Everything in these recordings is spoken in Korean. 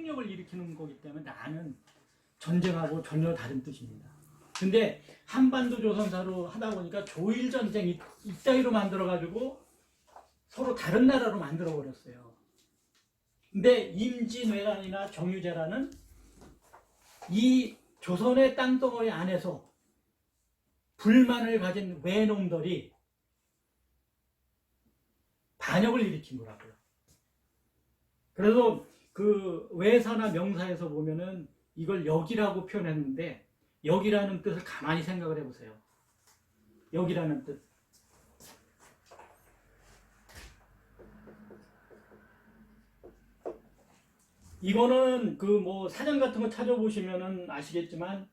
폭력을 일으키는 거기 때문에 나는 전쟁하고 전혀 다른 뜻입니다. 근데 한반도 조선사로 하다 보니까 조일 전쟁 이따위로 만들어가지고 서로 다른 나라로 만들어 버렸어요. 근데 임진왜란이나 정유재란은 이 조선의 땅덩어리 안에서 불만을 가진 외놈들이 반역을 일으킨 거라고요. 그래서 그 외사나 명사에서 보면은 이걸 역이라고 표현했는데, 역이라는 뜻을 가만히 생각을 해보세요. 역이라는 뜻. 이거는 그 뭐 사전 같은 거 찾아보시면은 아시겠지만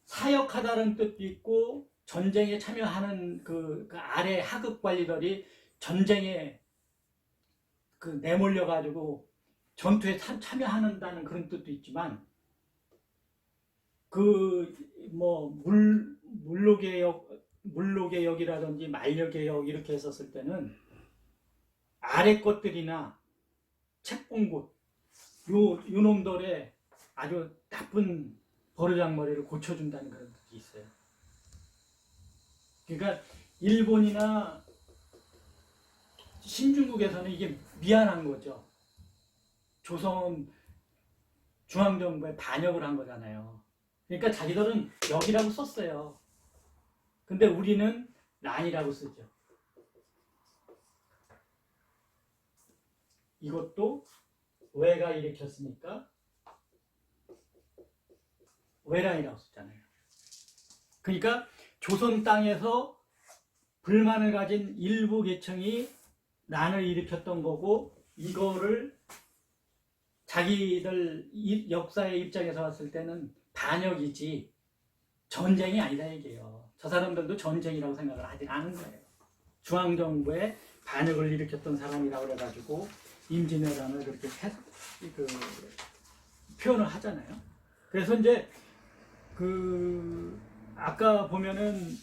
사역하다는 뜻도 있고, 전쟁에 참여하는 그 아래 하급 관리들이 전쟁에 그 내몰려 가지고 전투에 참여한다는 그런 뜻도 있지만, 그 뭐 물로개역이라든지 만료개역 이렇게 했었을 때는 아래 것들이나 책봉곳 요 놈들의 아주 나쁜 버르장머리를 고쳐준다는 그런 뜻이 있어요. 그러니까 일본이나 신중국에서는 이게 미안한 거죠. 조선 중앙정부에 반역을 한 거잖아요. 그러니까 자기들은 역이라고 썼어요. 근데 우리는 난이라고 쓰죠. 이것도 왜가 일으켰으니까 왜란이라고 썼잖아요. 그러니까 조선 땅에서 불만을 가진 일부 계층이 난을 일으켰던 거고, 이거를 자기들 역사의 입장에서 봤을 때는 반역이지 전쟁이 아니다 얘기예요. 저 사람들도 전쟁이라고 생각을 하지 않은 거예요. 중앙정부에 반역을 일으켰던 사람이라고 그래가지고 임진왜란을 그렇게 표현을 하잖아요. 그래서 이제 아까 보면은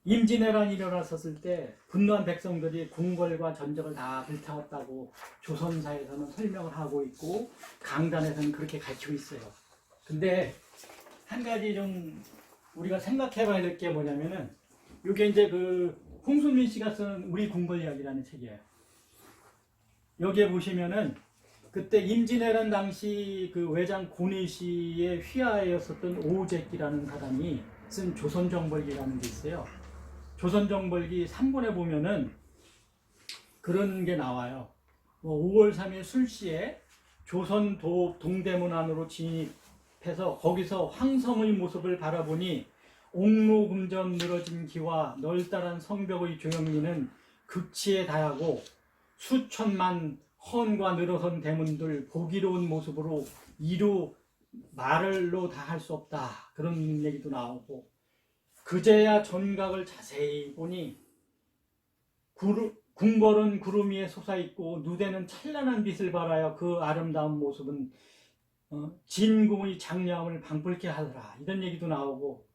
임진왜란이 일어났었을 때 분노한 백성들이 궁궐과 전적을 다 불태웠다고 조선사에서는 설명을 하고 있고, 강단에서는 그렇게 가르치고 있어요. 근데 한 가지 좀 우리가 생각해 봐야 될 게 뭐냐면은, 이게 이제 그 홍순민 씨가 쓴 우리 궁궐 이야기라는 책이에요. 여기에 보시면은 그때 임진왜란 당시 그 외장 고니 씨의 휘하였었던 오재기라는 사람이 쓴 조선정벌기라는 게 있어요. 조선정벌기 3권에 보면은 그런 게 나와요. 5월 3일 술시에 조선 동대문 안으로 진입해서 거기서 황성의 모습을 바라보니 옥로금전 늘어진 기와 널따란 성벽의 조형미는 극치에 달하고 수천만 헌과 늘어선 대문들 보기로운 모습으로 이루 말을로 다 할 수 없다, 그런 얘기도 나오고, 그제야 전각을 자세히 보니 궁궐은 구름 위에 솟아있고 누대는 찬란한 빛을 발하여 그 아름다운 모습은 진궁의 장려함을 방불케 하더라, 이런 얘기도 나오고,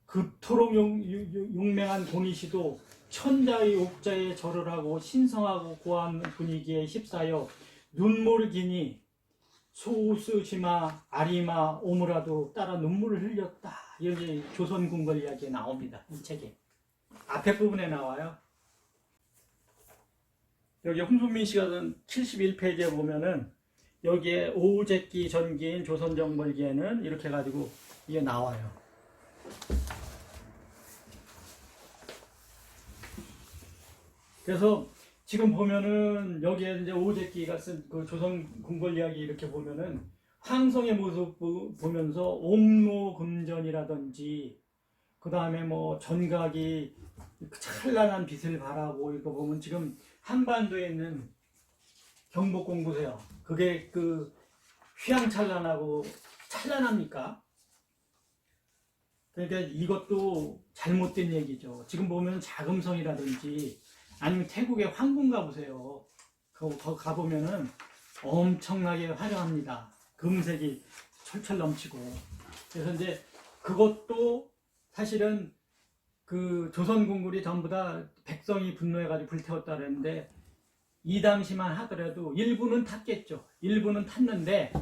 그토록 용맹한 고니씨도 천자의 옥자에 절을 하고 신성하고 고한 분위기에 휩싸여 눈물을 기니 소스시마 아리마 오무라도 따라 눈물을 흘렸다, 여기 조선 궁궐 이야기에 나옵니다. 이 책에 앞에 부분에 나와요. 여기 홍순민 씨가 쓴 71페이지에 보면은 여기에 오우제기 전기인 조선정벌기에는 이렇게 해가지고 이게 나와요. 그래서 지금 보면은 여기에 이제 오우제기가 쓴 그 조선 궁궐 이야기 이렇게 보면은 황성의 모습 보면서 옥로금전이라든지 그 다음에 뭐 전각이 찬란한 빛을 발하고, 이거 보면 지금 한반도에 있는 경복궁 보세요. 그게 그 휘황찬란하고 찬란합니까? 그러니까 이것도 잘못된 얘기죠. 지금 보면 자금성이라든지 아니면 태국의 황궁 가보세요. 거기 가보면은 엄청나게 화려합니다. 금색이 철철 넘치고. 그래서 이제 그것도 사실은 그 조선 궁궐이 전부 다 백성이 분노해가지고 불태웠다 그랬는데, 이 당시만 하더라도 일부는 탔겠죠. 일부는 탔는데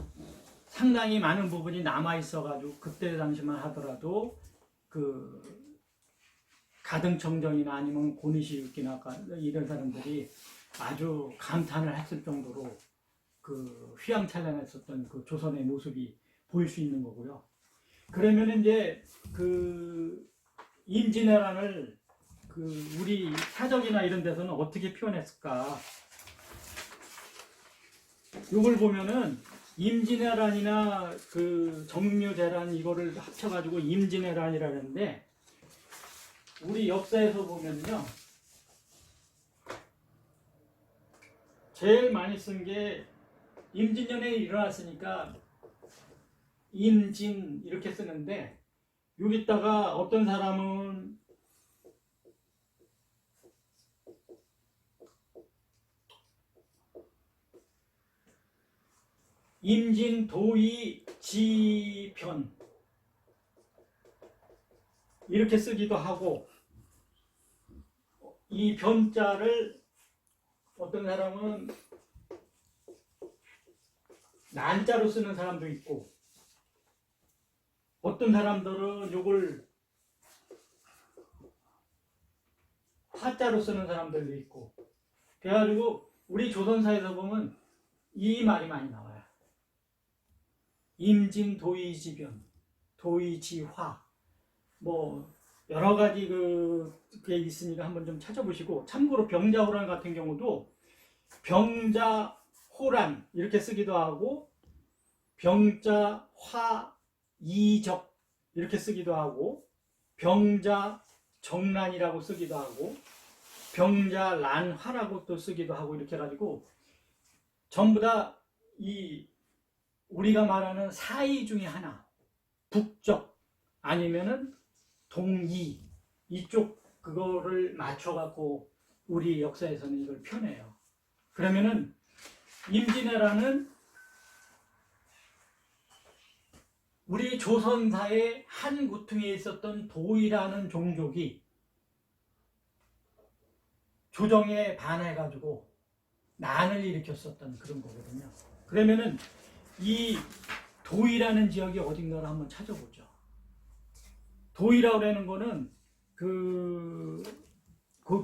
상당히 많은 부분이 남아 있어가지고 그때 당시만 하더라도 그 가등청정이나 아니면 고니시유키나 이런 사람들이 아주 감탄을 했을 정도로 그 휘황찬란했었던 그 조선의 모습이 보일 수 있는 거고요. 그러면 이제 그 임진왜란을 그 우리 사적이나 이런 데서는 어떻게 표현했을까? 이걸 보면은 임진왜란이나 그 정묘재란 이거를 합쳐가지고 임진왜란이라는데 우리 역사에서 보면요 제일 많이 쓴 게 임진년에 일어났으니까 임진 이렇게 쓰는데 여기다가 어떤 사람은 임진도의지변 이렇게 쓰기도 하고 이 변자를 어떤 사람은 난자로 쓰는 사람도 있고 어떤 사람들은 이걸 화자로 쓰는 사람들도 있고 그래가지고 우리 조선사에서 보면 이 말이 많이 나와요. 임진도의지변, 도의지화 뭐 여러 가지 그게 있으니까 한번 좀 찾아보시고 참고로 병자호란 같은 경우도 병자호란 이렇게 쓰기도 하고 병자화이적 이렇게 쓰기도 하고 병자정란이라고 쓰기도 하고 병자란화라고 또 쓰기도 하고 이렇게 해가지고 전부 다 이 우리가 말하는 사이 중에 하나 북적 아니면은 동이 이쪽 그거를 맞춰갖고 우리 역사에서는 이걸 표현해요. 그러면은 임진왜란은 우리 조선사의 한 구퉁이에 있었던 도이라는 종족이 조정에 반해가지고 난을 일으켰었던 그런 거거든요. 그러면은 이 도이라는 지역이 어딘가를 한번 찾아보죠. 도이라고 하는 거는 그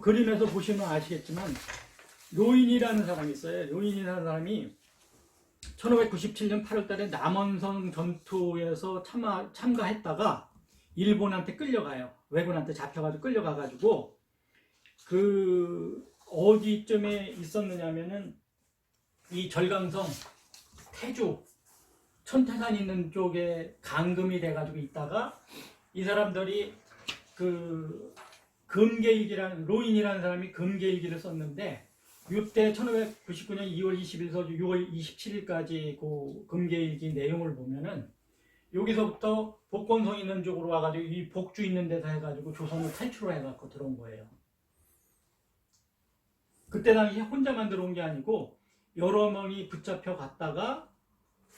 그림에서 보시면 아시겠지만 요인이라는 사람이 있어요. 요인이라는 사람이 1597년 8월달에 남원성 전투에서 참가했다가 일본한테 끌려가요. 왜군한테 잡혀가지고 끌려가가지고 그 어디쯤에 있었느냐면은 이 절강성 태조 천태산 있는 쪽에 감금이 돼가지고 있다가 이 사람들이 그 금계일기라는 로인이라는 사람이 금계일기를 썼는데 이때 1599년 2월 20일에서 6월 27일까지 그 금계일기 내용을 보면은 여기서부터 복건성 있는 쪽으로 와가지고 이 복주 있는 데서 해가지고 조선을 탈출을 해갖고 들어온 거예요. 그때 당시 혼자만 들어온 게 아니고 여러 명이 붙잡혀 갔다가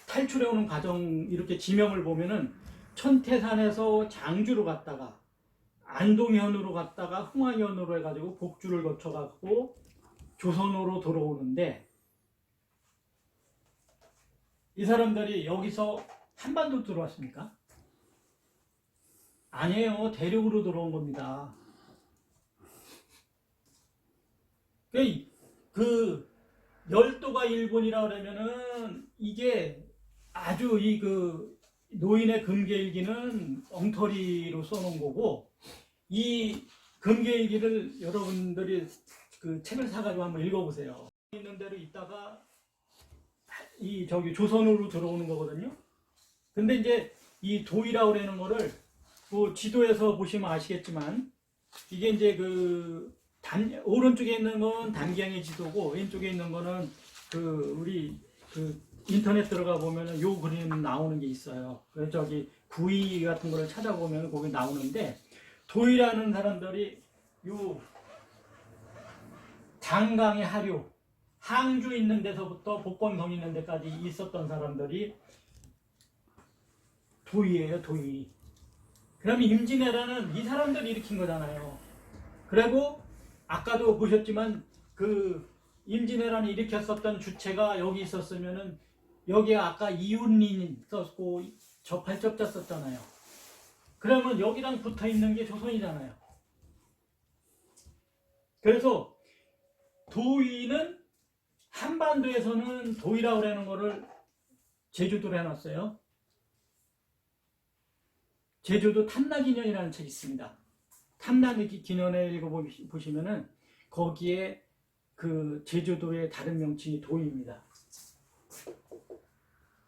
탈출해오는 과정 이렇게 지명을 보면은 천태산에서 장주로 갔다가 안동현으로 갔다가 흥화현으로 해가지고 복주를 거쳐갖고 조선으로 들어오는데 이 사람들이 여기서 한반도 들어왔습니까? 아니에요. 대륙으로 들어온 겁니다. 그 열도가 일본이라 그러면은 이게 아주 이 그 노인의 금계일기는 엉터리로 써놓은 거고 이 금계일기를 여러분들이 그 책을 사가지고 한번 읽어보세요. 있는 대로 있다가 이 저기 조선으로 들어오는 거거든요. 근데 이제 이 도이라고 하는 거를 그 지도에서 보시면 아시겠지만 이게 이제 그 오른쪽에 있는 건 단기항의 지도고 왼쪽에 있는 거는 그 우리 그 인터넷 들어가 보면은 요 그림 나오는 게 있어요. 그래서 저기 구이 같은 거를 찾아보면 거기 나오는데 도이라는 사람들이 요 장강의 하류 항주 있는 데서부터 복건성 있는 데까지 있었던 사람들이 도이예요. 도이. 그럼 임진왜란은 이 사람들이 일으킨 거잖아요. 그리고 아까도 보셨지만 그 임진왜란을 일으켰었던 주체가 여기 있었으면은 여기에 아까 이웃린이 있었고 저 발접자 썼잖아요. 그러면 여기랑 붙어 있는 게 조선이잖아요. 그래서 도의는 한반도에서는 도의라고 하는 거를 제주도로 해놨어요. 제주도 탐락인연이라는 책이 있습니다. 탐락인연에 읽어보시면은 거기에 그 제주도의 다른 명칭이 도의입니다.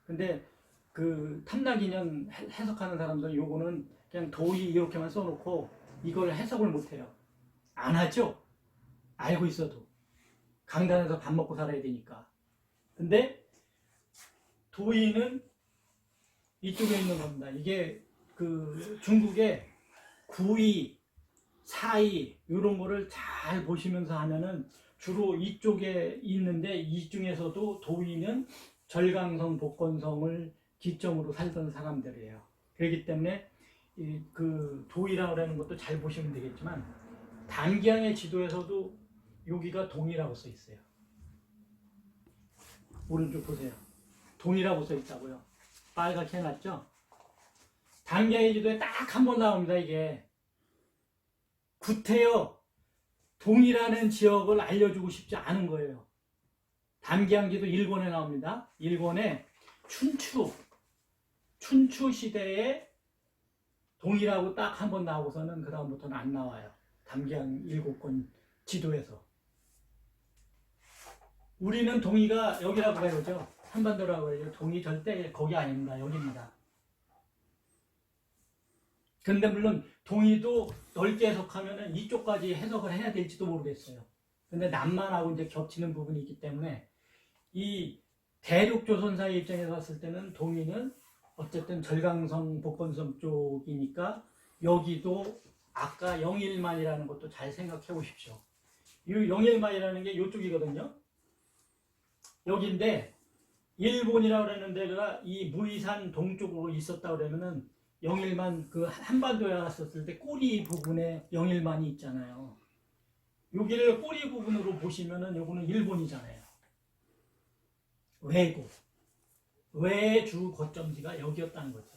근데 그 탐락인연 해석하는 사람들은 요거는 그냥 도의 이렇게만 써놓고 이걸 해석을 못해요. 안 하죠? 알고 있어도. 강단에서 밥 먹고 살아야 되니까. 근데 도의는 이쪽에 있는 겁니다. 이게 그 중국의 구의, 사의 이런 거를 잘 보시면서 하면은 주로 이쪽에 있는데 이 중에서도 도의는 절강성, 복건성을 기점으로 살던 사람들이에요. 그렇기 때문에 그 도의라고 하는 것도 잘 보시면 되겠지만 단기항의 지도에서도 여기가 동이라고 써 있어요. 오른쪽 보세요. 동이라고 써 있다고요. 빨갛게 해놨죠? 단기항의 지도에 딱 한 번 나옵니다. 이게 구태여 동이라는 지역을 알려주고 싶지 않은 거예요. 단기항 지도 1권에 나옵니다. 1권에 춘추 시대에 동이라고 딱 한 번 나오고서는 그 다음부터는 안 나와요. 단기항 7권 지도에서. 우리는 동이가 여기라고 배우죠. 한반도라고 해요. 동이 절대 거기 아닙니다. 여기입니다. 근데 물론 동이도 넓게 해석하면 이쪽까지 해석을 해야 될지도 모르겠어요. 근데 남만하고 이제 겹치는 부분이 있기 때문에 이 대륙 조선사의 입장에서 봤을 때는 동이는 어쨌든 절강성, 복건성 쪽이니까 여기도 아까 영일만이라는 것도 잘 생각해 보십시오. 이 영일만이라는 게 이쪽이거든요. 여기인데 일본이라고 그러는 데가 이 무이산 동쪽으로 있었다고 그러면은 영일만 그 한반도에 갔었을 때 꼬리 부분에 영일만이 있잖아요. 여기를 꼬리 부분으로 보시면은 요거는 일본이잖아요. 외고 외주 거점지가 여기였다는 거죠.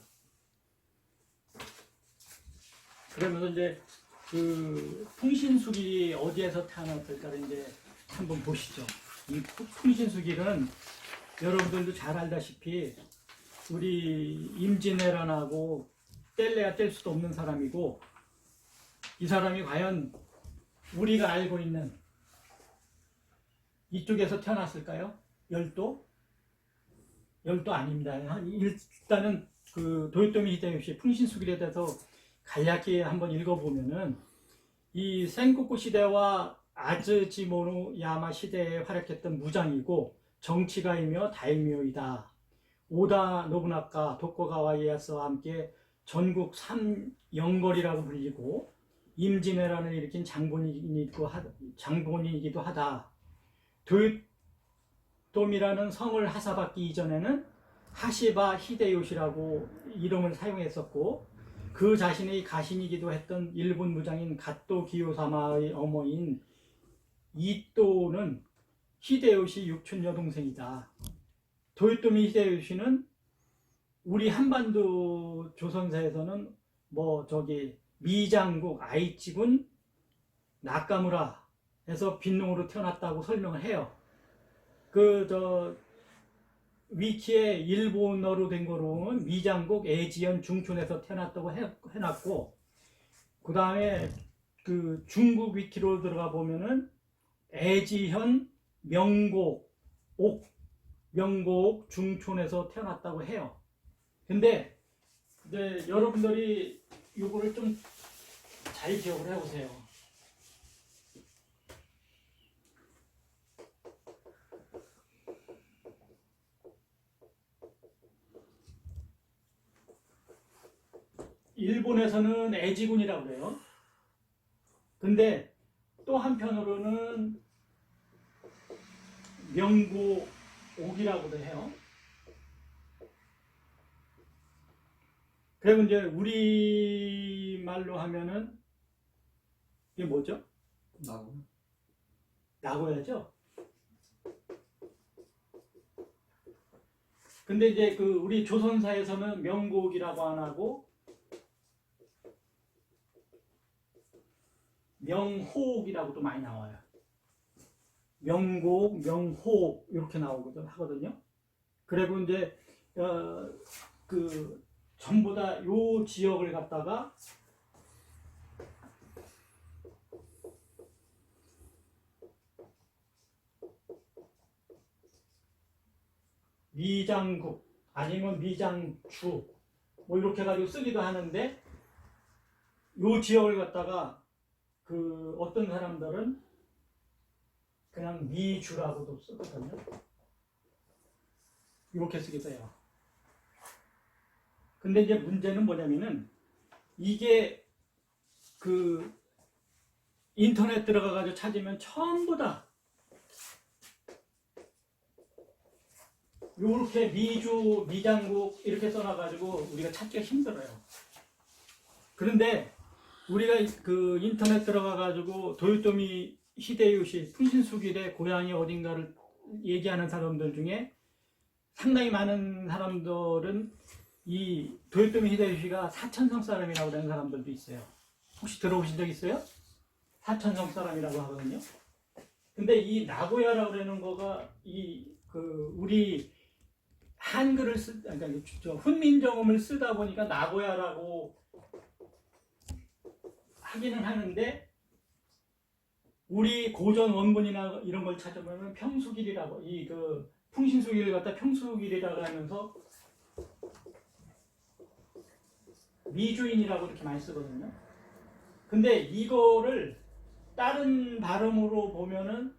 그러면서 이제 그 풍신수길이 어디에서 태어났을까를 이제 한번 보시죠. 이 풍신수길은 여러분들도 잘 알다시피 우리 임진왜란하고 뗄래야 뗄 수도 없는 사람이고 이 사람이 과연 우리가 알고 있는 이쪽에서 태어났을까요? 열도? 열도 아닙니다. 일단은 그 도요토미 히데요시 풍신수길에 대해서 간략히 한번 읽어보면은 이 센고쿠 시대와 아즈지모노 야마 시대에 활약했던 무장이고 정치가이며 다이묘이다. 오다 노부나카, 도쿠가와 이에야스와 함께 전국 3영걸이라고 불리고 임진왜란을 일으킨 장본인이기도 하다. 도요토미라는 성을 하사받기 이전에는 하시바 히데요시라고 이름을 사용했었고 그 자신의 가신이기도 했던 일본 무장인 갓도 기요사마의 어머니인 이또는 히데요시 육촌 여동생이다. 도요토미 히데요시는 우리 한반도 조선사에서는 뭐 저기 미장국 아이치군 나카무라에서 빈농으로 태어났다고 설명을 해요. 그 저 위키에 일본어로 된 거로는 미장국 에지현 중촌에서 태어났다고 해놨고 그 다음에 그 중국 위키로 들어가 보면은 에지현 명곡 중촌에서 태어났다고 해요. 근데 이제 여러분들이 요거를 좀 잘 기억을 해보세요. 일본에서는 에지군이라고 그래요. 근데 또 한편으로는 명고옥이라고도 해요. 그리고 이제 우리말로 하면은 이게 뭐죠? 나고야죠? 근데 이제 그 우리 조선사에서는 명곡이라고 안 하고 명호옥이라고도 많이 나와요. 명곡, 명호옥 이렇게 하거든요. 그리고 이제 그 전부 다 요 지역을 갖다가 미장국 아니면 미장주 뭐 이렇게 해가지고 쓰기도 하는데 요 지역을 갖다가 그 어떤 사람들은 그냥 미주라고도 쓰거든요. 이렇게 쓰기도 해요. 근데 이제 문제는 뭐냐면은 이게 그 인터넷 들어가가지고 찾으면 전부 다 요렇게 미주, 미장국 이렇게 써놔가지고 우리가 찾기가 힘들어요. 그런데 우리가 그 인터넷 들어가가지고 도요토미 히데요시 풍신수길의 고향이 어딘가를 얘기하는 사람들 중에 상당히 많은 사람들은 이 도요토미 히데요시가 사천성 사람이라고 하는 사람들도 있어요. 혹시 들어보신 적 있어요? 사천성 사람이라고 하거든요. 근데 이 나고야라고 하는 거가 우리 한글을 그러니까 훈민정음을 쓰다 보니까 나고야라고 하기는 하는데 우리 고전 원문이나 이런 걸 찾아보면 평수길이라고 그 풍신수길을 갖다 평수길이라고 하면서 미주인이라고 이렇게 많이 쓰거든요. 근데 이거를 다른 발음으로 보면은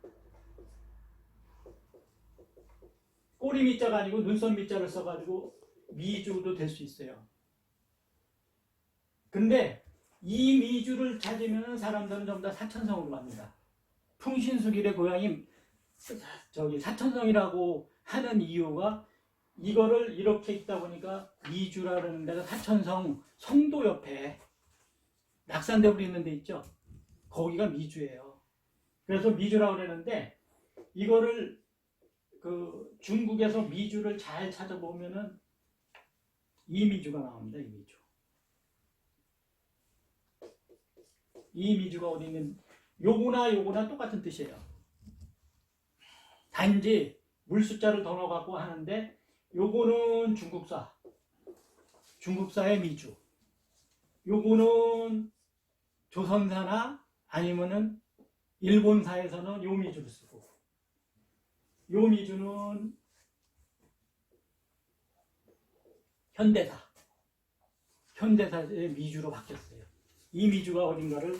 꼬리 미자가 아니고 눈썹 미자를 써가지고 미주도 될 수 있어요. 근데 이 미주를 찾으면 사람들은 전부 다 사천성으로 갑니다. 풍신수길의 고향이 사천성이라고 하는 이유가 이거를 이렇게 있다 보니까 미주라 그러는 데가 사천성 성도 옆에 낙산대불이 있는 데 있죠. 거기가 미주예요. 그래서 미주라고 그러는데 이거를 그 중국에서 미주를 잘 찾아보면은 이미주가 나옵니다. 이미주. 이미주가 어디 있는 요거나 똑같은 뜻이에요. 단지 물숫자를 더 넣어갖고 하는데 요거는 중국사의 미주. 요거는 조선사나 아니면은 일본사에서는 요 미주를 쓰고 요 미주는 현대사의 미주로 바뀌었어요. 이 미주가 어딘가를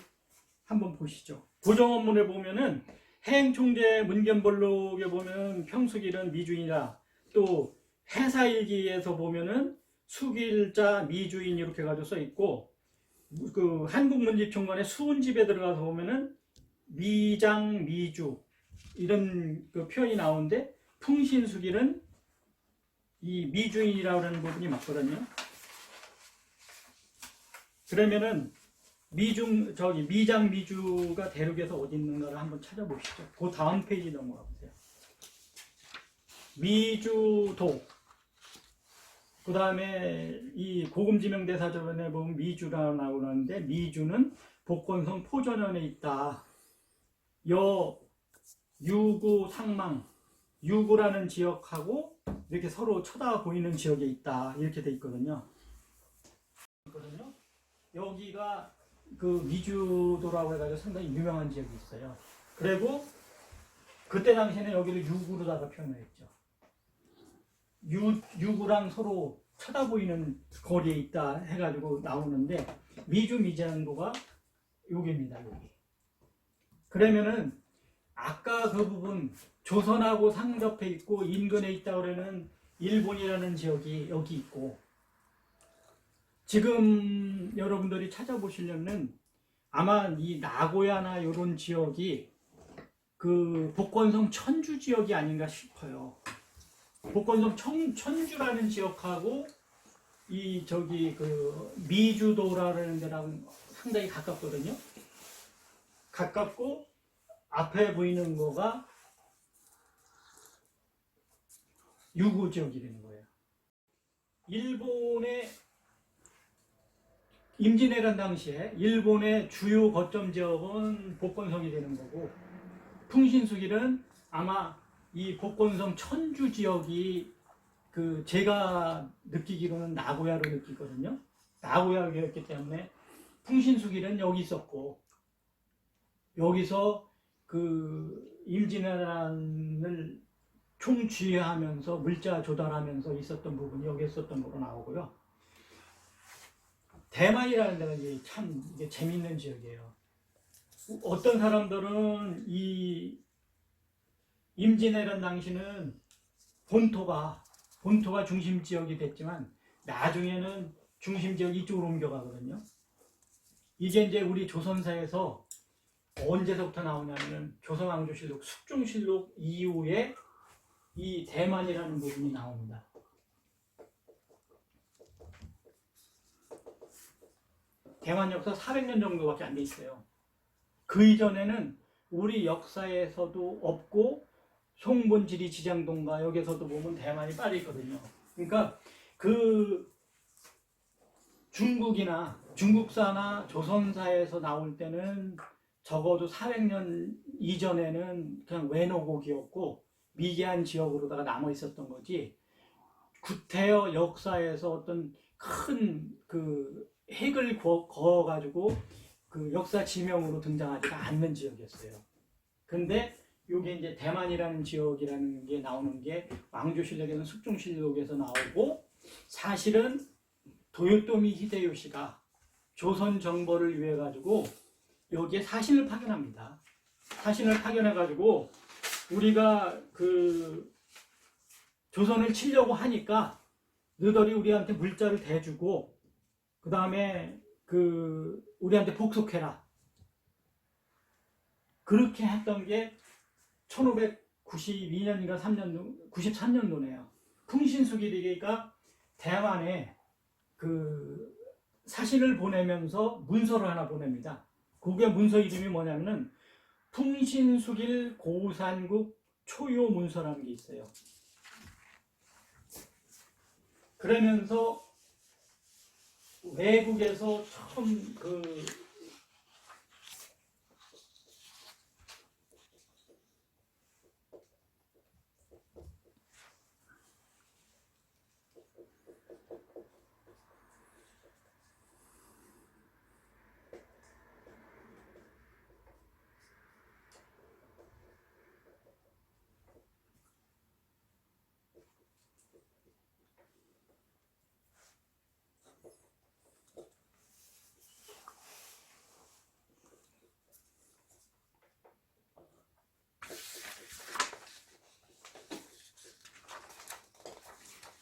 한번 보시죠. 고정원문에 보면은 해행총재 문견볼록에 보면 평수길은 미주인이라 또 해사일기에서 보면은 수길자 미주인 이렇게 가지고 써 있고 그 한국문집총관의 수운집에 들어가서 보면은 미장 미주 이런 그 표현이 나오는데 풍신수길은 이 미주인이라고 하는 부분이 맞거든요. 그러면은 미장 미주가 대륙에서 어디 있는가를 한번 찾아보시죠. 그 다음 페이지 넘어가 보세요. 미주도. 그 다음에 이 고금지명대사전에 보면 미주라고 나오는데 미주는 복건성 포전원에 있다. 유구 상망 유구라는 지역하고 이렇게 서로 쳐다 보이는 지역에 있다. 이렇게 돼 있거든요. 여기가 그 미주도라고 해가지고 상당히 유명한 지역이 있어요. 그리고 그때 당시에는 여기를 유구로다가 표현했죠. 유구랑 서로 쳐다보이는 거리에 있다 해가지고 나오는데 미주 미장도가 여기입니다. 여기. 그러면은 아까 그 부분 조선하고 상접해 있고 인근에 있다 그러는 일본이라는 지역이 여기 있고 지금 여러분들이 찾아보시려면 아마 이 나고야나 이런 지역이 그 복건성 천주 지역이 아닌가 싶어요. 복건성 천주라는 지역하고 그 미주도라는 데랑 상당히 가깝거든요. 가깝고 앞에 보이는 거가 유구 지역이 되는 거예요. 일본의 임진왜란 당시에 일본의 주요 거점 지역은 복건성이 되는 거고, 풍신수길은 아마 이 복건성 천주 지역이 제가 느끼기로는 나고야로 느끼거든요. 나고야였기 때문에 풍신수길은 여기 있었고, 여기서 임진왜란을 총쥐하면서 물자 조달하면서 있었던 부분이 여기 있었던 거로 나오고요. 대만이라는 데가 이게 재밌는 지역이에요. 어떤 사람들은 이 임진왜란 당시는 본토가 중심 지역이 됐지만 나중에는 중심 지역 이쪽으로 옮겨가거든요. 이게 이제 우리 조선사에서 언제서부터 나오냐면 조선왕조실록, 숙종실록 이후에 이 대만이라는 부분이 나옵니다. 대만 역사 400년 정도밖에 안 돼 있어요. 그 이전에는 우리 역사에서도 없고 송본지리 지장동가 여기서도 보면 대만이 빠져 있거든요. 그러니까 중국사나 조선사에서 나올 때는 적어도 400년 이전에는 그냥 외노곡이었고 미개한 지역으로다가 남아 있었던 거지, 구태여 역사에서 어떤 큰 핵을 그어가지고 역사 지명으로 등장하지가 않는 지역이었어요. 근데 이게 이제 대만이라는 지역이라는 게 나오는 게 왕조실록에는 숙종실록에서 나오고, 사실은 도요토미 히데요시가 조선 정벌을 위해 가지고 여기에 사신을 파견합니다. 사신을 파견해 가지고 우리가 조선을 치려고 하니까 너희들이 우리한테 물자를 대주고 그 다음에 우리한테 복속해라. 그렇게 했던 게 1592년인가 93년도네요. 풍신수길이가 대만에 사신을 보내면서 문서를 하나 보냅니다. 그게 문서 이름이 뭐냐면은 풍신수길 고산국 초요 문서라는 게 있어요. 그러면서 외국에서 처음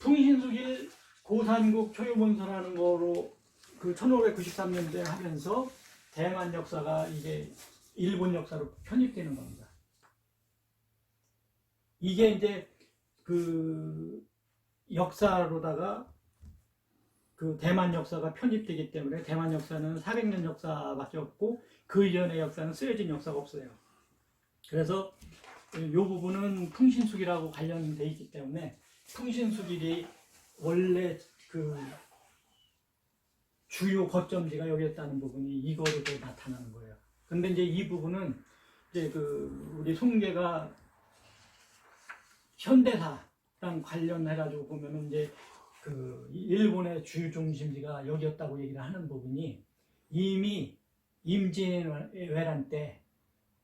풍신수길 고산국 초유문서라는 거로 1593년도에 하면서 대만 역사가 이게 일본 역사로 편입되는 겁니다. 이게 이제 역사로다가 대만 역사가 편입되기 때문에 대만 역사는 400년 역사밖에 없고 그 이전의 역사는 쓰여진 역사가 없어요. 그래서 이 부분은 풍신수길하고 관련되어 있기 때문에 풍신수길이 원래 주요 거점지가 여기였다는 부분이 이거로 나타나는 거예요. 근데 이제 이 부분은 이제 우리 송계가 현대사랑 관련해가지고 보면은 이제 일본의 주요 중심지가 여기였다고 얘기를 하는 부분이 이미 임진왜란 때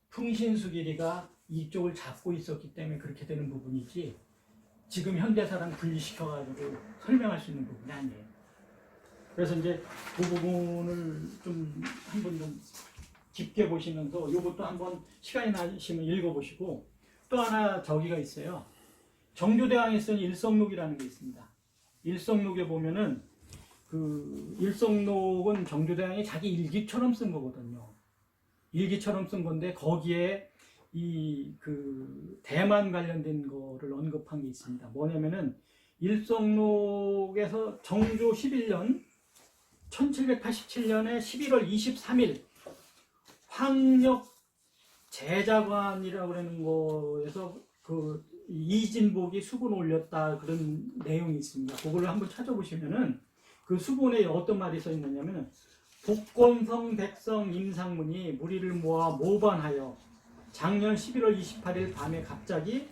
풍신수길이가 이쪽을 잡고 있었기 때문에 그렇게 되는 부분이지, 지금 현대사랑 분리시켜가지고 설명할 수 있는 부분이 아니에요. 그래서 이제 그 부분을 한번 좀 깊게 보시면서 이것도 한번 시간이 나시면 읽어보시고, 또 하나 저기가 있어요. 정조대왕이 쓴 일성록이라는 게 있습니다. 일성록에 보면은 일성록은 정조대왕이 자기 일기처럼 쓴 거거든요. 일기처럼 쓴 건데 거기에 대만 관련된 거를 언급한 게 있습니다. 뭐냐면은 일성록에서 정조 11년 1787년에 11월 23일 황역 제자관이라고 하는 거에서 이진복이 수군 올렸다 그런 내용이 있습니다. 그걸 한번 찾아보시면은 그 수군에 어떤 말이 써 있느냐면 복권성 백성 임상문이 무리를 모아 모반하여 작년 11월 28일 밤에 갑자기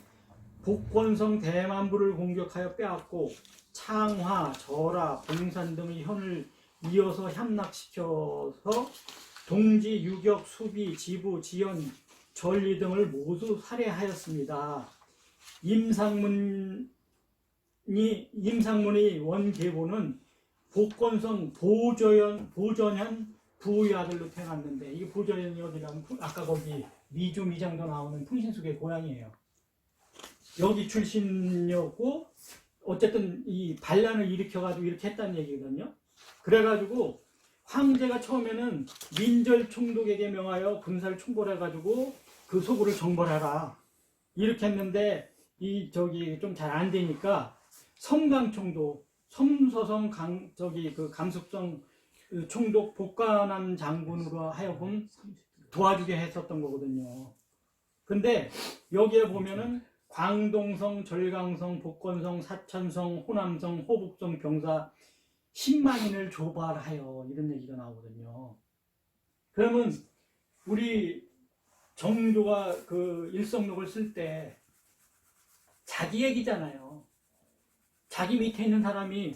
복권성 대만부를 공격하여 빼앗고 창화, 절하, 봉산 등의 현을 이어서 함락시켜서 동지, 유격, 수비, 지부, 지연, 전리 등을 모두 살해하였습니다. 임상문의 원계보는 복권성 보전현 부의 아들로 태어났는데, 이게 보전현이 어디라면 아까 거기 미주 미장도 나오는 풍신수의 고향이에요. 여기 출신이었고 어쨌든 이 반란을 일으켜가지고 이렇게 했다는 얘기거든요. 그래가지고 황제가 처음에는 민절 총독에게 명하여 군사를 총벌해가지고 그 소굴을 정벌하라 이렇게 했는데 이 저기 좀 잘 안 되니까 섬강총독, 섬서성 그 감숙성 총독 복관한 장군으로 하여금 도와주게 했었던 거거든요. 근데 여기에 보면은 광동성, 절강성, 복건성, 사천성, 호남성, 호북성 병사 10만인을 조발하여 이런 얘기가 나오거든요. 그러면 우리 정조가 그 일성록을 쓸 때 자기 얘기잖아요. 자기 밑에 있는 사람이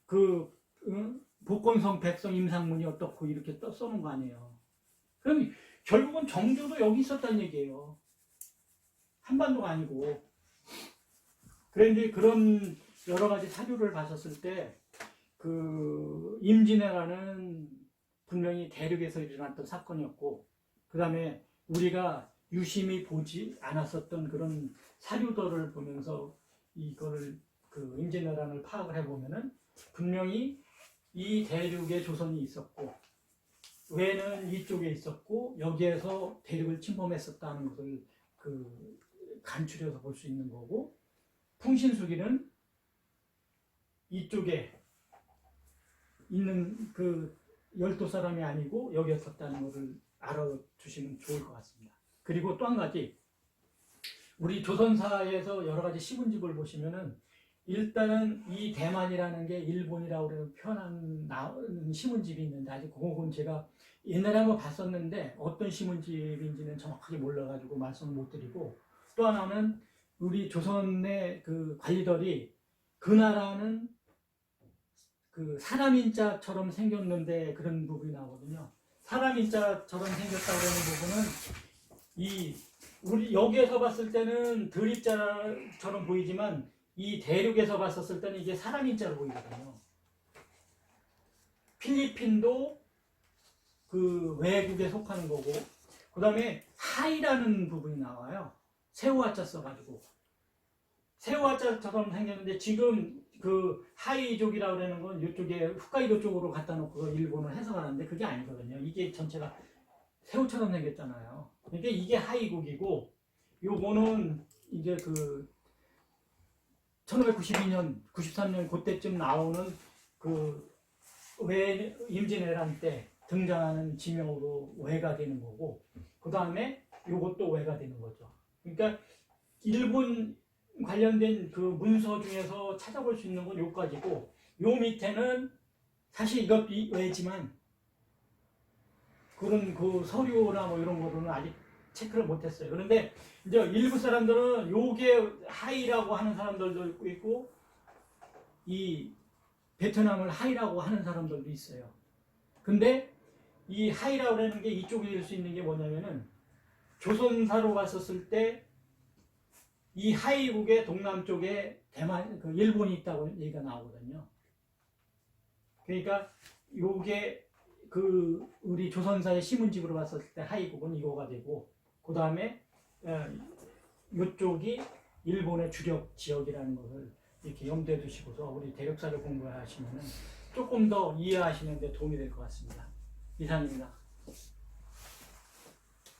그 복건성, 백성, 임상문이 어떻고 이렇게 써놓은 거 아니에요. 그럼 결국은 정조도 여기 있었다는 얘기예요. 한반도가 아니고. 그런데 그런 여러 가지 사료를 봤었을 때 그 임진왜란은 분명히 대륙에서 일어났던 사건이었고, 그 다음에 우리가 유심히 보지 않았었던 그런 사료들을 보면서 이거를 그 임진왜란을 파악을 해보면은 분명히 이 대륙에 조선이 있었고 외는 이쪽에 있었고 여기에서 대륙을 침범했었다는 것을 그 간추려서 볼 수 있는 거고, 풍신수기는 이쪽에 있는 그 열도 사람이 아니고 여기에 있었다는 것을 알아두시면 좋을 것 같습니다. 그리고 또 한 가지, 우리 조선사에서 여러 가지 시군집을 보시면은 일단은 이 대만이라는 게 일본이라고 표현한 시문집이 있는데, 아직 그건 제가 옛날에 한번 봤었는데 어떤 시문집인지는 정확하게 몰라가지고 말씀을 못 드리고, 또 하나는 우리 조선의 그 관리들이 그 나라는 그 사람인자처럼 생겼는데 그런 부분이 나오거든요. 사람인자처럼 생겼다고 하는 부분은 이 우리 여기에서 봤을 때는 드립자처럼 보이지만 이 대륙에서 봤었을 때는 이게 사람인자로 보이거든요. 필리핀도 그 외국에 속하는 거고, 그 다음에 하이라는 부분이 나와요. 새우화자 써가지고 새우화자처럼 생겼는데, 지금 그 하이족이라고 하는 건 이쪽에 홋카이도 쪽으로 갖다 놓고 일본을 해석하는데 그게 아니거든요. 이게 전체가 새우처럼 생겼잖아요. 그러니까 이게 하이국이고, 요거는 이제 그 1592년, 93년 그때쯤 나오는 그 임진왜란 때 등장하는 지명으로 외가 되는 거고, 그 다음에 요것도 외가 되는 거죠. 그러니까 일본 관련된 그 문서 중에서 찾아볼 수 있는 건 요까지고, 요 밑에는 사실 이것 외지만 그런 그 서류나 뭐 이런 거로는 아직 체크를 못했어요. 그런데 이제 일부 사람들은 요게 하이라고 하는 사람들도 있고 이 베트남을 하이라고 하는 사람들도 있어요. 근데 이 하이라고 하는 게 이쪽에 될 수 있는 게 뭐냐면은 조선사로 봤었을 때 이 하이국의 동남쪽에 대만, 그 일본이 있다고 얘기가 나오거든요. 그러니까 요게 그 우리 조선사의 시문집으로 봤었을 때 하이국은 이거가 되고, 그 다음에 이쪽이 일본의 주력 지역이라는 것을 이렇게 염두에 두시고서 우리 대륙사를 공부하시면 조금 더 이해하시는 데 도움이 될 것 같습니다. 이상입니다.